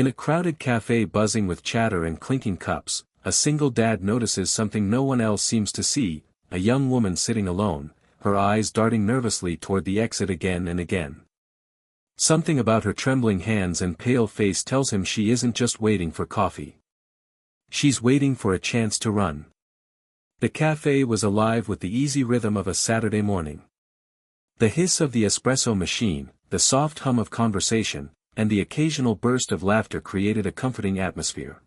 In a crowded cafe buzzing with chatter and clinking cups, a single dad notices something no one else seems to see: a young woman sitting alone, her eyes darting nervously toward the exit again and again. Something about her trembling hands and pale face tells him she isn't just waiting for coffee. She's waiting for a chance to run. The cafe was alive with the easy rhythm of a Saturday morning. The hiss of the espresso machine, the soft hum of conversation, and the occasional burst of laughter created a comforting atmosphere.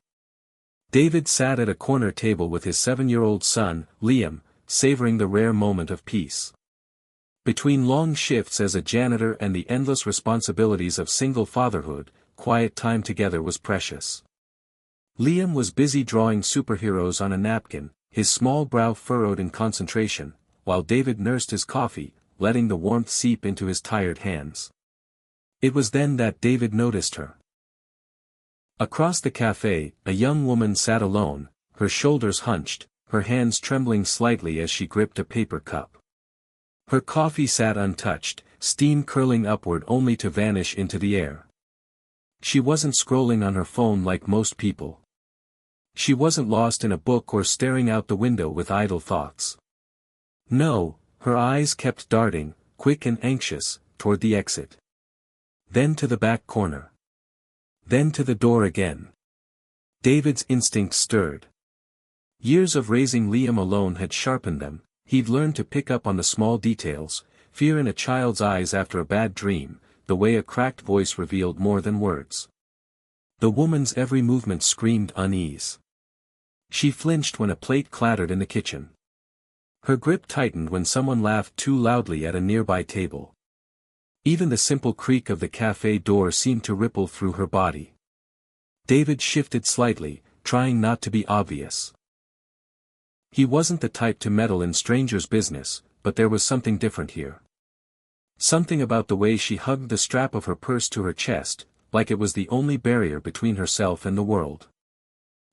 David sat at a corner table with his 7-year-old son, Liam, savoring the rare moment of peace. Between long shifts as a janitor and the endless responsibilities of single fatherhood, quiet time together was precious. Liam was busy drawing superheroes on a napkin, his small brow furrowed in concentration, while David nursed his coffee, letting the warmth seep into his tired hands. It was then that David noticed her. Across the cafe, a young woman sat alone, her shoulders hunched, her hands trembling slightly as she gripped a paper cup. Her coffee sat untouched, steam curling upward only to vanish into the air. She wasn't scrolling on her phone like most people. She wasn't lost in a book or staring out the window with idle thoughts. No, her eyes kept darting, quick and anxious, toward the exit. Then to the back corner. Then to the door again. David's instincts stirred. Years of raising Liam alone had sharpened them. He'd learned to pick up on the small details: fear in a child's eyes after a bad dream, the way a cracked voice revealed more than words. The woman's every movement screamed unease. She flinched when a plate clattered in the kitchen. Her grip tightened when someone laughed too loudly at a nearby table. Even the simple creak of the cafe door seemed to ripple through her body. David shifted slightly, trying not to be obvious. He wasn't the type to meddle in strangers' business, but there was something different here. Something about the way she hugged the strap of her purse to her chest, like it was the only barrier between herself and the world.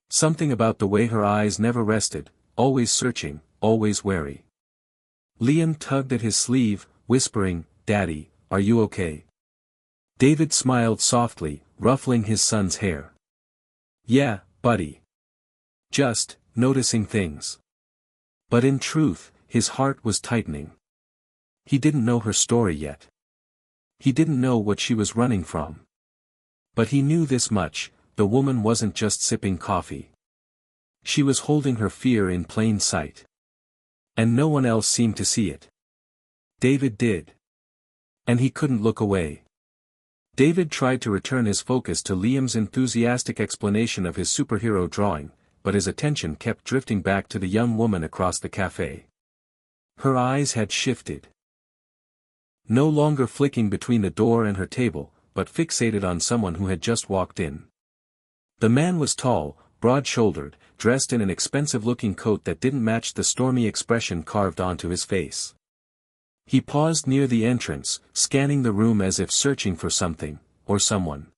Something about the way her eyes never rested, always searching, always wary. Liam tugged at his sleeve, whispering, "Daddy, are you okay?" David smiled softly, ruffling his son's hair. "Yeah, buddy. Just noticing things." But in truth, his heart was tightening. He didn't know her story yet. He didn't know what she was running from. But he knew this much: the woman wasn't just sipping coffee. She was holding her fear in plain sight. And no one else seemed to see it. David did. And he couldn't look away. David tried to return his focus to Liam's enthusiastic explanation of his superhero drawing, but his attention kept drifting back to the young woman across the cafe. Her eyes had shifted. No longer flicking between the door and her table, but fixated on someone who had just walked in. The man was tall, broad-shouldered, dressed in an expensive-looking coat that didn't match the stormy expression carved onto his face. He paused near the entrance, scanning the room as if searching for something, or someone.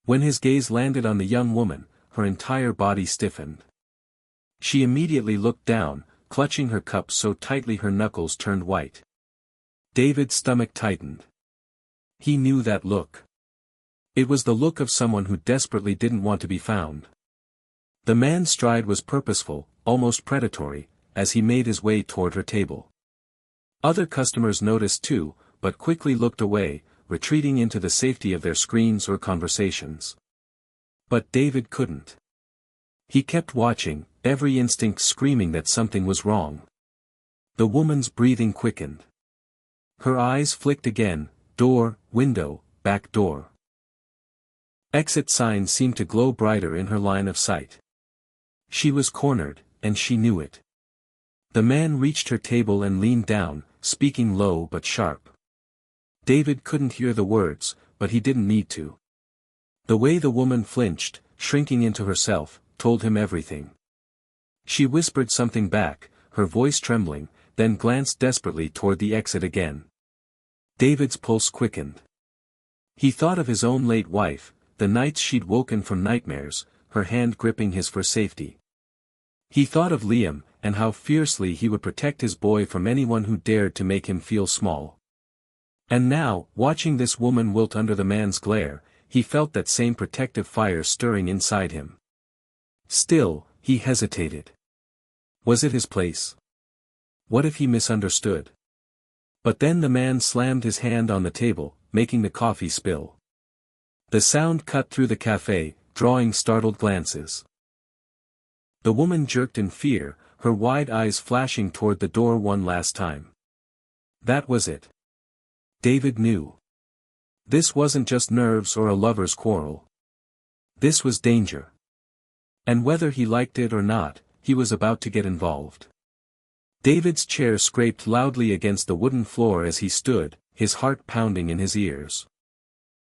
When his gaze landed on the young woman, her entire body stiffened. She immediately looked down, clutching her cup so tightly her knuckles turned white. David's stomach tightened. He knew that look. It was the look of someone who desperately didn't want to be found. The man's stride was purposeful, almost predatory, as he made his way toward her table. Other customers noticed too, but quickly looked away, retreating into the safety of their screens or conversations. But David couldn't. He kept watching, every instinct screaming that something was wrong. The woman's breathing quickened. Her eyes flicked again: door, window, back door. Exit signs seemed to glow brighter in her line of sight. She was cornered, and she knew it. The man reached her table and leaned down, speaking low but sharp. David couldn't hear the words, but he didn't need to. The way the woman flinched, shrinking into herself, told him everything. She whispered something back, her voice trembling, then glanced desperately toward the exit again. David's pulse quickened. He thought of his own late wife, the nights she'd woken from nightmares, her hand gripping his for safety. He thought of Liam, and how fiercely he would protect his boy from anyone who dared to make him feel small. And now, watching this woman wilt under the man's glare, he felt that same protective fire stirring inside him. Still, he hesitated. Was it his place? What if he misunderstood? But then the man slammed his hand on the table, making the coffee spill. The sound cut through the café, drawing startled glances. The woman jerked in fear, her wide eyes flashing toward the door one last time. That was it. David knew. This wasn't just nerves or a lover's quarrel. This was danger. And whether he liked it or not, he was about to get involved. David's chair scraped loudly against the wooden floor as he stood, his heart pounding in his ears.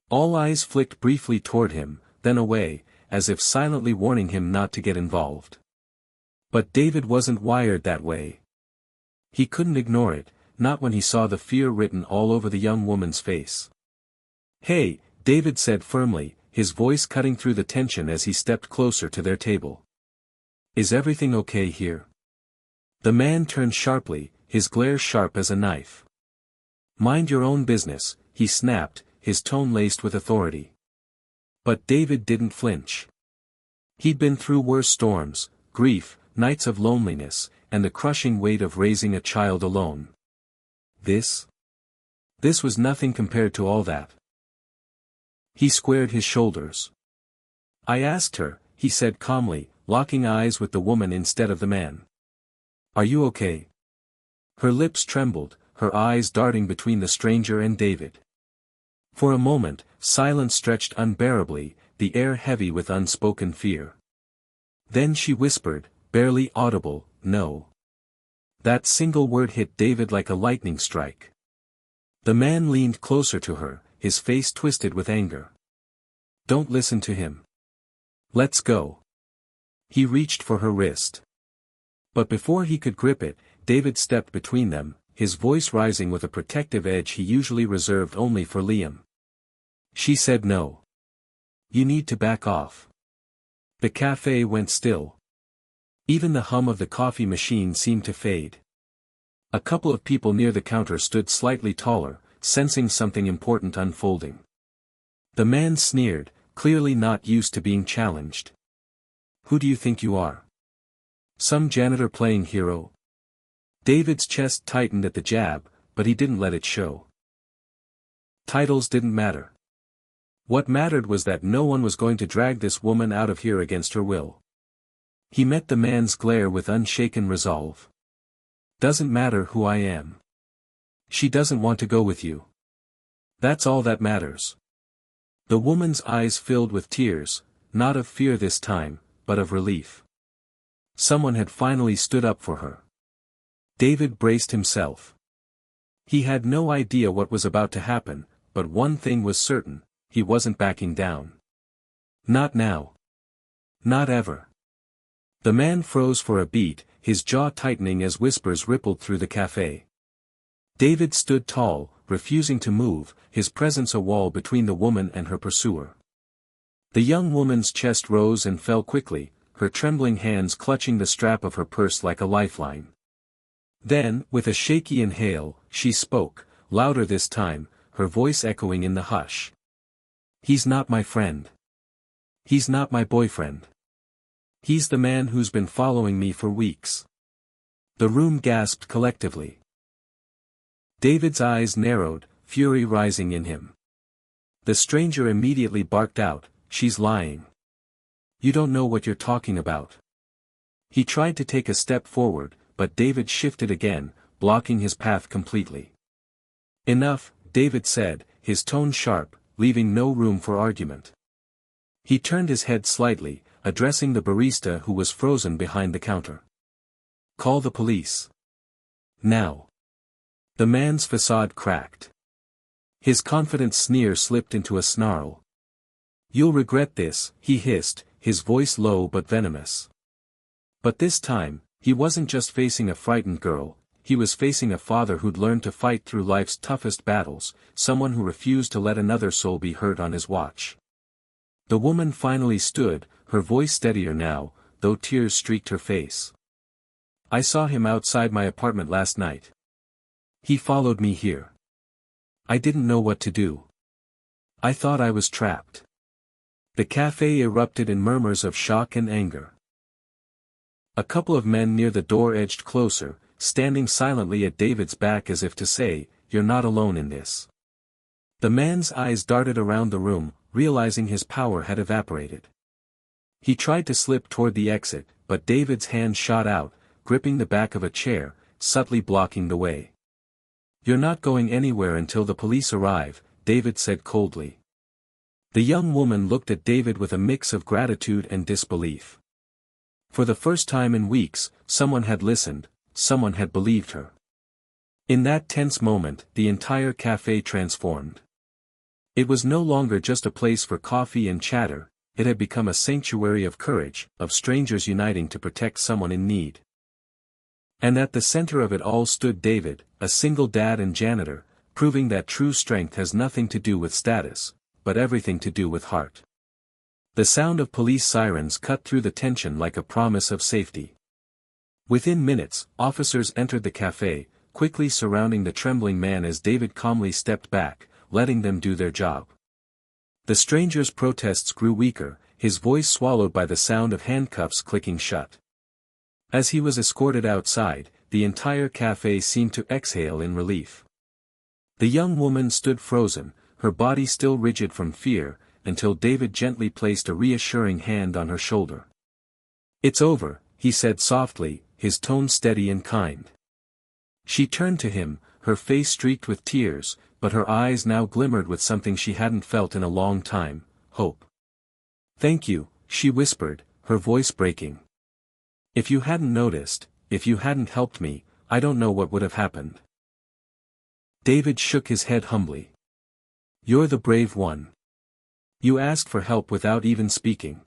All eyes flicked briefly toward him, then away, as if silently warning him not to get involved. But David wasn't wired that way. He couldn't ignore it, not when he saw the fear written all over the young woman's face. "Hey," David said firmly, his voice cutting through the tension as he stepped closer to their table. "Is everything okay here?" The man turned sharply, his glare sharp as a knife. "Mind your own business," he snapped, his tone laced with authority. But David didn't flinch. He'd been through worse storms, grief, nights of loneliness, and the crushing weight of raising a child alone. This was nothing compared to all that. He squared his shoulders. "I asked her," he said calmly, locking eyes with the woman instead of the man. "Are you okay?" Her lips trembled, her eyes darting between the stranger and David. For a moment, silence stretched unbearably, the air heavy with unspoken fear. Then she whispered, barely audible, "No." That single word hit David like a lightning strike. The man leaned closer to her, his face twisted with anger. "Don't listen to him. Let's go." He reached for her wrist. But before he could grip it, David stepped between them, his voice rising with a protective edge he usually reserved only for Liam. She said no. "You need to back off." The cafe went still. Even the hum of the coffee machine seemed to fade. A couple of people near the counter stood slightly taller, sensing something important unfolding. The man sneered, clearly not used to being challenged. "Who do you think you are? Some janitor playing hero?" David's chest tightened at the jab, but he didn't let it show. Titles didn't matter. What mattered was that no one was going to drag this woman out of here against her will. He met the man's glare with unshaken resolve. "Doesn't matter who I am. She doesn't want to go with you. That's all that matters." The woman's eyes filled with tears, not of fear this time, but of relief. Someone had finally stood up for her. David braced himself. He had no idea what was about to happen, but one thing was certain, he wasn't backing down. Not now. Not ever. The man froze for a beat, his jaw tightening as whispers rippled through the cafe. David stood tall, refusing to move, his presence a wall between the woman and her pursuer. The young woman's chest rose and fell quickly, her trembling hands clutching the strap of her purse like a lifeline. Then, with a shaky inhale, she spoke, louder this time, her voice echoing in the hush. "He's not my friend. He's not my boyfriend. He's the man who's been following me for weeks." The room gasped collectively. David's eyes narrowed, fury rising in him. The stranger immediately barked out, "She's lying. You don't know what you're talking about." He tried to take a step forward, but David shifted again, blocking his path completely. "Enough," David said, his tone sharp, leaving no room for argument. He turned his head slightly, addressing the barista who was frozen behind the counter. "Call the police. Now." The man's facade cracked. His confident sneer slipped into a snarl. "You'll regret this," he hissed, his voice low but venomous. But this time, he wasn't just facing a frightened girl, he was facing a father who'd learned to fight through life's toughest battles, someone who refused to let another soul be hurt on his watch. The woman finally stood, her voice steadier now, though tears streaked her face. "I saw him outside my apartment last night. He followed me here. I didn't know what to do. I thought I was trapped. The cafe erupted in murmurs of shock and anger. A couple of men near the door edged closer, standing silently at David's back as if to say, "You're not alone in this." The man's eyes darted around the room, realizing his power had evaporated. He tried to slip toward the exit, but David's hand shot out, gripping the back of a chair, subtly blocking the way. "You're not going anywhere until the police arrive," David said coldly. The young woman looked at David with a mix of gratitude and disbelief. For the first time in weeks, someone had listened, someone had believed her. In that tense moment, the entire cafe transformed. It was no longer just a place for coffee and chatter, it had become a sanctuary of courage, of strangers uniting to protect someone in need. And at the center of it all stood David, a single dad and janitor, proving that true strength has nothing to do with status, but everything to do with heart. The sound of police sirens cut through the tension like a promise of safety. Within minutes, officers entered the cafe, quickly surrounding the trembling man as David calmly stepped back, letting them do their job. The stranger's protests grew weaker, his voice swallowed by the sound of handcuffs clicking shut. As he was escorted outside, the entire cafe seemed to exhale in relief. The young woman stood frozen, her body still rigid from fear, until David gently placed a reassuring hand on her shoulder. "It's over," he said softly, his tone steady and kind. She turned to him, her face streaked with tears, but her eyes now glimmered with something she hadn't felt in a long time, hope. "Thank you," she whispered, her voice breaking. "If you hadn't noticed, if you hadn't helped me, I don't know what would have happened." David shook his head humbly. "You're the brave one. You asked for help without even speaking.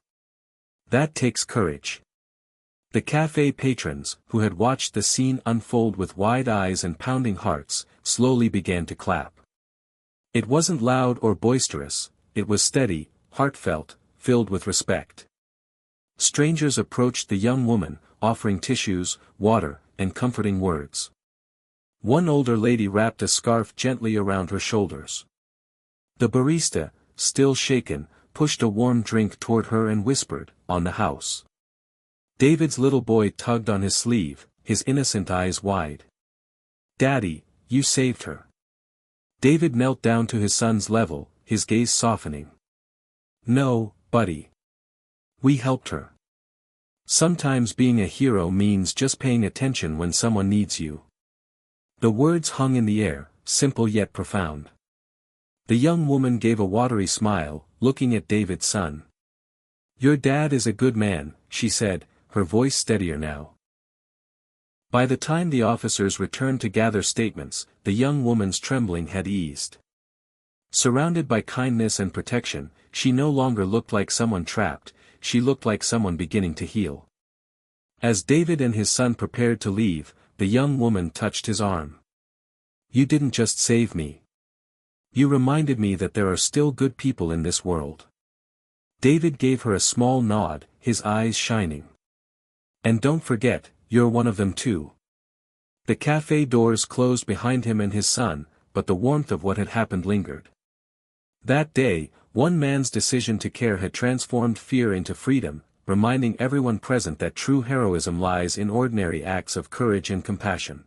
That takes courage." The cafe patrons, who had watched the scene unfold with wide eyes and pounding hearts, slowly began to clap. It wasn't loud or boisterous, it was steady, heartfelt, filled with respect. Strangers approached the young woman, offering tissues, water, and comforting words. One older lady wrapped a scarf gently around her shoulders. The barista, still shaken, pushed a warm drink toward her and whispered, "On the house." David's little boy tugged on his sleeve, his innocent eyes wide. "Daddy, you saved her." David knelt down to his son's level, his gaze softening. "No, buddy. We helped her. Sometimes being a hero means just paying attention when someone needs you." The words hung in the air, simple yet profound. The young woman gave a watery smile, looking at David's son. "Your dad is a good man," she said, her voice steadier now. By the time the officers returned to gather statements, the young woman's trembling had eased. Surrounded by kindness and protection, she no longer looked like someone trapped, she looked like someone beginning to heal. As David and his son prepared to leave, the young woman touched his arm. "You didn't just save me. You reminded me that there are still good people in this world." David gave her a small nod, his eyes shining. "And don't forget, you're one of them too." The cafe doors closed behind him and his son, but the warmth of what had happened lingered. That day, one man's decision to care had transformed fear into freedom, reminding everyone present that true heroism lies in ordinary acts of courage and compassion.